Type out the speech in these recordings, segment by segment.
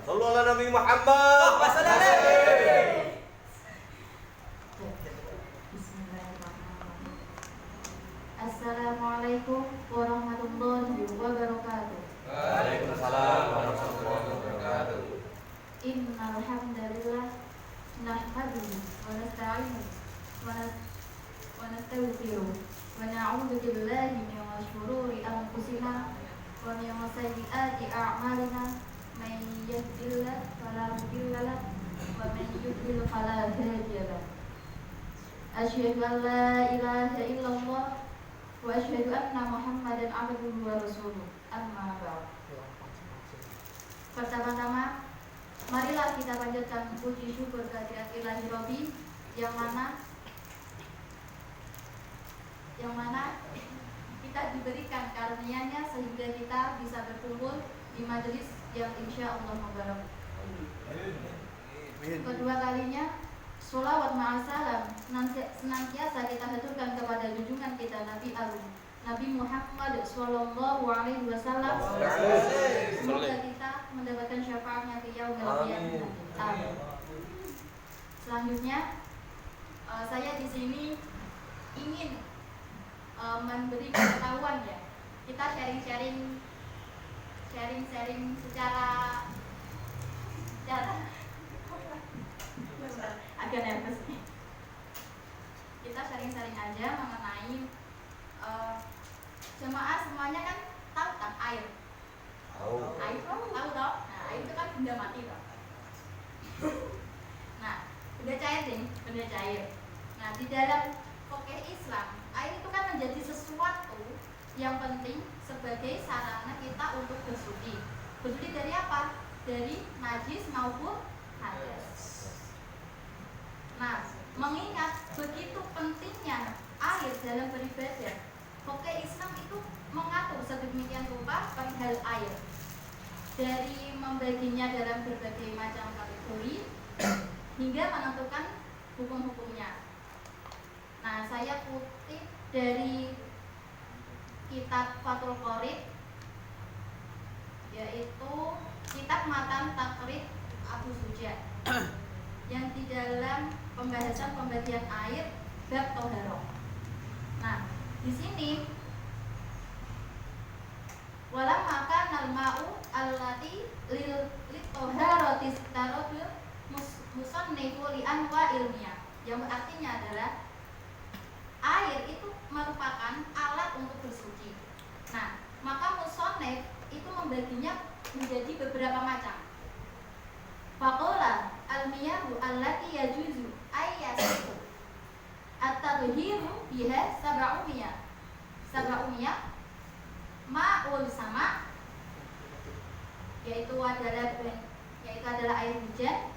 Sallu ala Nabi Muhammad. Bismillahirrahmanirrahim. Assalamualaikum warahmatullahi wabarakatuh. Waalaikumsalam warahmatullahi wabarakatuh. Innal hamdalillah nahmaduhu wa nasta'inuhu wa nastaghfiruh wa na'udzu billahi min shururi anfusina wa min sayyiati a'malina may yahdihillahu fala mudilla lahu wa man yudlil fala hadiya lahu. Asyhadu an la ilaha illallah wa asyhadu anna Muhammadan abduhu wa rasuluh. Amma ba'd. Pertama-tama marilah kita panjatkan puji syukur kehadirat Ilahi Robbi yang mana kita diberikan karunia-Nya sehingga kita bisa berkumpul di majelis yang insya Allah mubarak. Kedua kalinya sholawat ma'asalam senantiasa kita haturkan kepada junjungan kita Nabi Agung Nabi Muhammad Sallallahu Alaihi Wasallam. Semoga kita mendapatkan syafaatnya di yaumil qiyamah. Amin. Selanjutnya saya di sini ingin memberi pengetahuan ya. Kita sharing secara agak nervous nih. Kita sharing aja mengenai jemaah semuanya kan tahu kan air. Air tahu toh? Nah, air itu kan benda mati toh. Nah, benda cair nih, benda cair. Nah, di dalam fikih Islam, air itu kan menjadi sesuatu yang penting sebagai sarana kita untuk bersuci. Bersuci dari apa? Dari najis maupun hadas. Nah, mengingat begitu pentingnya air dalam beribadah, fikih Islam itu mengatur sedemikian rupa perihal air, dari membaginya dalam berbagai macam kategori hingga menentukan hukum-hukumnya. Nah, saya kutip dari kitab Fathul Qorib, yaitu kitab Matan Taqrib Abu Suja, yang di dalam pembahasan pembagian air bab toharoh. Nah, di sini walam makan al-ma'u allati lil toharoti starobil musannifu li anwa ilmiah, yang artinya adalah air itu merupakan alat untuk bersuci. Nah, maka musannif itu membaginya menjadi beberapa macam. Faqala al-miyahu allati yajuzu ayyasifu at-tadhiru biha sab'umiyah ma'ul sama, yaitu adalah air hujan,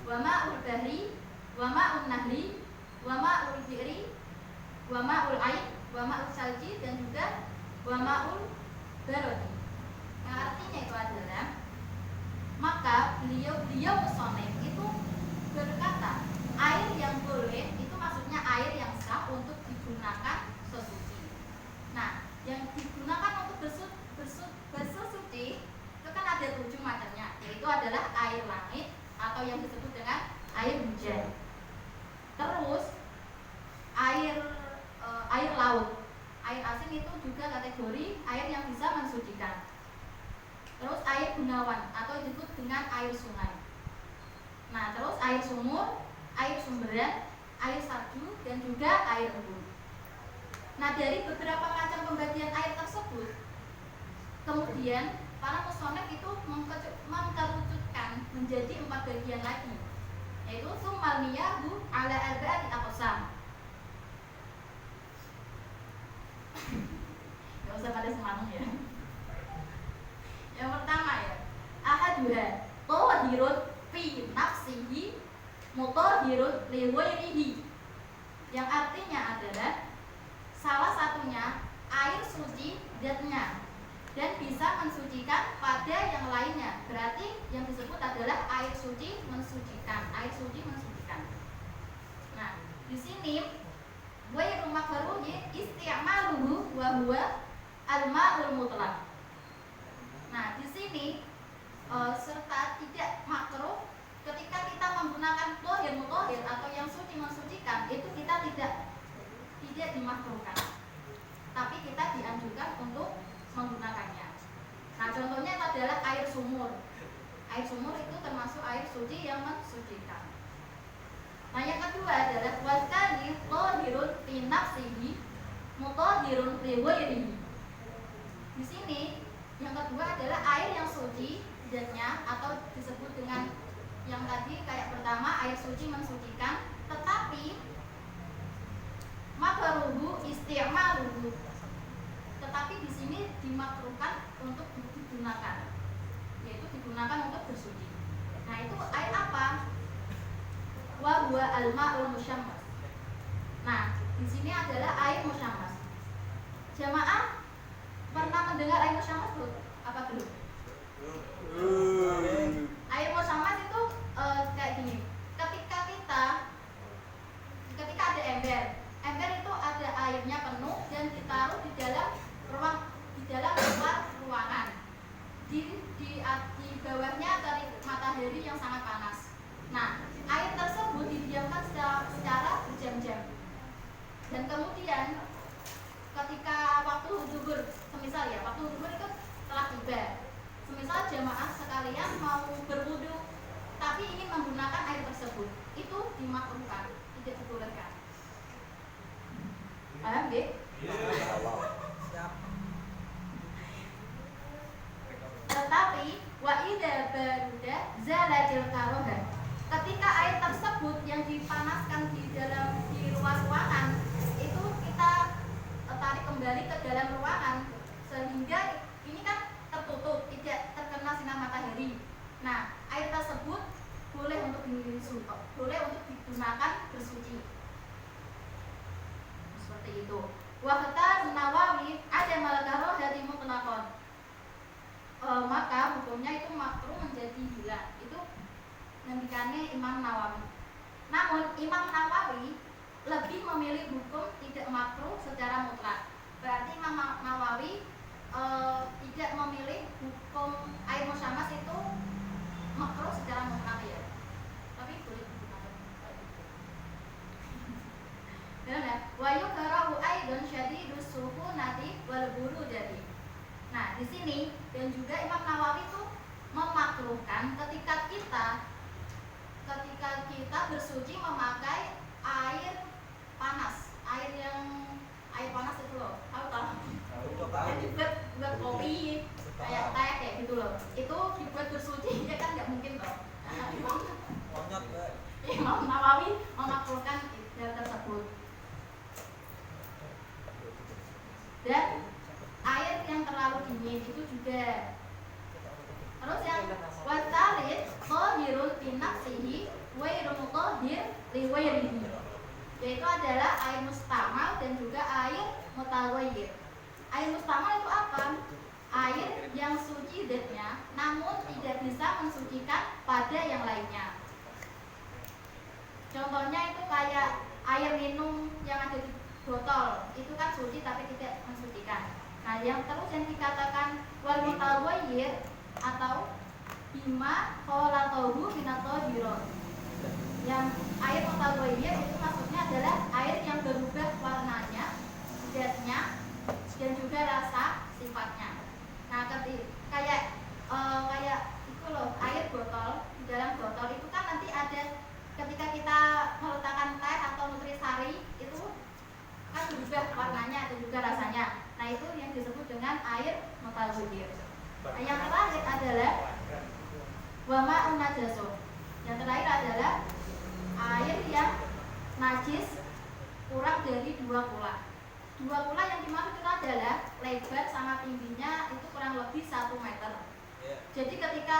wa ma'ul bahri, wa ma'ul nahri, wa ma'ul bi'ri, wa ma'ul ain, wa ma'ul salji, dan juga wa ma'ul barodi. Yang artinya itu adalah, maka beliau musonef itu berkata air yang boleh itu maksudnya air yang sah untuk digunakan sesuci. Nah, yang digunakan untuk bersuci itu kan ada 7 macamnya, yaitu adalah air langit atau yang disebut dengan air hujan. Terus air laut, air asin itu juga kategori air yang bisa mensucikan. Terus air gunawan atau disebut dengan air sungai. Nah, terus air sumur, air sumberan, air salju, dan juga air embun. Nah, dari beberapa macam pembagian air tersebut, kemudian para musonef itu mengkerucutkan menjadi 4 bagian lagi, yaitu summal miyahu ala arba'ati aqsam. Gak usah pada semangat ya. Yang pertama ya, ahaduha tahirun fi nafsihi mutahhirun li ghairihi, yang artinya adalah salah satunya air suci zatnya dan bisa mensucikan pada yang lainnya. Berarti yang disebut adalah air suci mensucikan, air suci mensucikan. Nah, di sini ghairu makruhi isti'maluhu wa huwa al-ma'ul mutlaq. Nah, di sini serta menggunakan tohir mutohir atau yang suci mensucikan itu kita tidak dimakruhkan, tapi kita dianjurkan untuk menggunakannya. Nah, contohnya itu adalah air sumur. Air sumur itu termasuk air suci yang mensucikan. Nah, yang kedua adalah wasani tohirun fi nafsihi mutohirun li ghairihi. Di sini yang kedua adalah air yang suci zatnya atau disebut dengan yang tadi kayak pertama air suci mensucikan, tetapi makruhu isti'maluhu. Tetapi di sini dimakruhkan untuk digunakan, yaitu digunakan untuk bersuci. Nah, itu air apa? Wa huwa al-ma'ul musyammas. Nah, di sini adalah air musyammas. Jamaah pernah mendengar air musyammas belum? Apa belum? Air musyammas itu kayak gini. Ketika ada ember itu ada airnya penuh dan ditaruh di dalam luar ruangan. Di bawahnya terik matahari yang sangat panas. Nah, air tersebut didiamkan secara berjam-jam. Dan kemudian ketika waktu zuhur, semisal ya, waktu zuhur itu telah tiba. Semisal jamaah sekalian mau berwudu tapi ingin menggunakan air tersebut, itu dimakruhkan, tidak dibolehkan. Paham, Dek? Tetapi wa idza baruda zalatil karoha. Ketika air tersebut yang dipanaskan di luar ruangan itu kita tarik kembali ke dalam ruangan sehingga ini kan tertutup, tidak terkena sinar matahari. Nah, air tersebut boleh untuk digunakan bersuci. Seperti itu. Wa kata Nawawi ada malakaroh dari mutlaqon. Maka hukumnya itu makruh menjadi hilang. Itu ngendikane Imam Nawawi. Namun Imam Nawawi lebih memilih hukum tidak makruh secara mutlak. Berarti Imam Nawawi tidak memilih hukum air musyammas itu makruh secara mutlak ya. Tapi boleh digunakan. Dan wa yukrahu aidan syadidus suhunati wal burudati. Nah, di sini dan juga Imam Nawawi itu memakruhkan ketika kita bersuci memakai air panas, air panas itu loh, tahu? Dibuat kopi kayak teh kayak gitu loh. Itu dibuat bersuci ya kan nggak mungkin loh. Imam Nawawi memakruhkan hal tersebut. Dan air yang terlalu dingin itu juga. Terus yang wasalit tohirun fi nafsihi wa irmutohir li wairihi, yaitu adalah air mustamal dan juga air mutaghayyir. Air mustamal itu apa? Air yang suci zatnya namun tidak bisa mensucikan pada yang lainnya. Contohnya itu kayak air minum yang ada di botol, itu kan suci tapi tidak mensucikan. Nah, yang dikatakan wal mutaghayyir atau bima khalaqahu minat-tahirun. Yang air mutaghayyir itu maksudnya adalah air yang berubah warnanya, zatnya dan juga rasa sifatnya. Nah, kayak itu loh, air botol, di dalam botol itu kan nanti ada ketika kita meletakkan teh atau nutrisari itu kan berubah warnanya dan juga rasanya. Nah, itu yang disebut dengan air mutaghayyir. Nah, yang terakhir adalah wama unajaso. Yang terakhir adalah air yang najis kurang dari 2 kula. 2 kula yang dimaksud itu adalah lebar sama tingginya itu kurang lebih 1 meter. Jadi ketika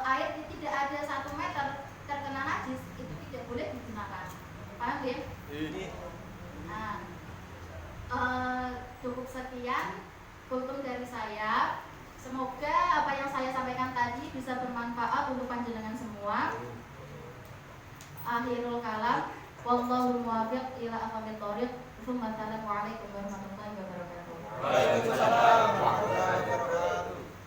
air tidak ada 1 meter terkena najis itu tidak boleh digunakan. Paham ya? Nah, cukup sekian kultum dari saya. Semoga apa yang saya sampaikan tadi bisa bermanfaat untuk panjenengan semua. Akhirul kalam, wallahu muwaffiq ila aqwamit thoriq. Wassalamualaikum warahmatullahi wabarakatuh. Waalaikumsalam warahmatullahi wabarakatuh.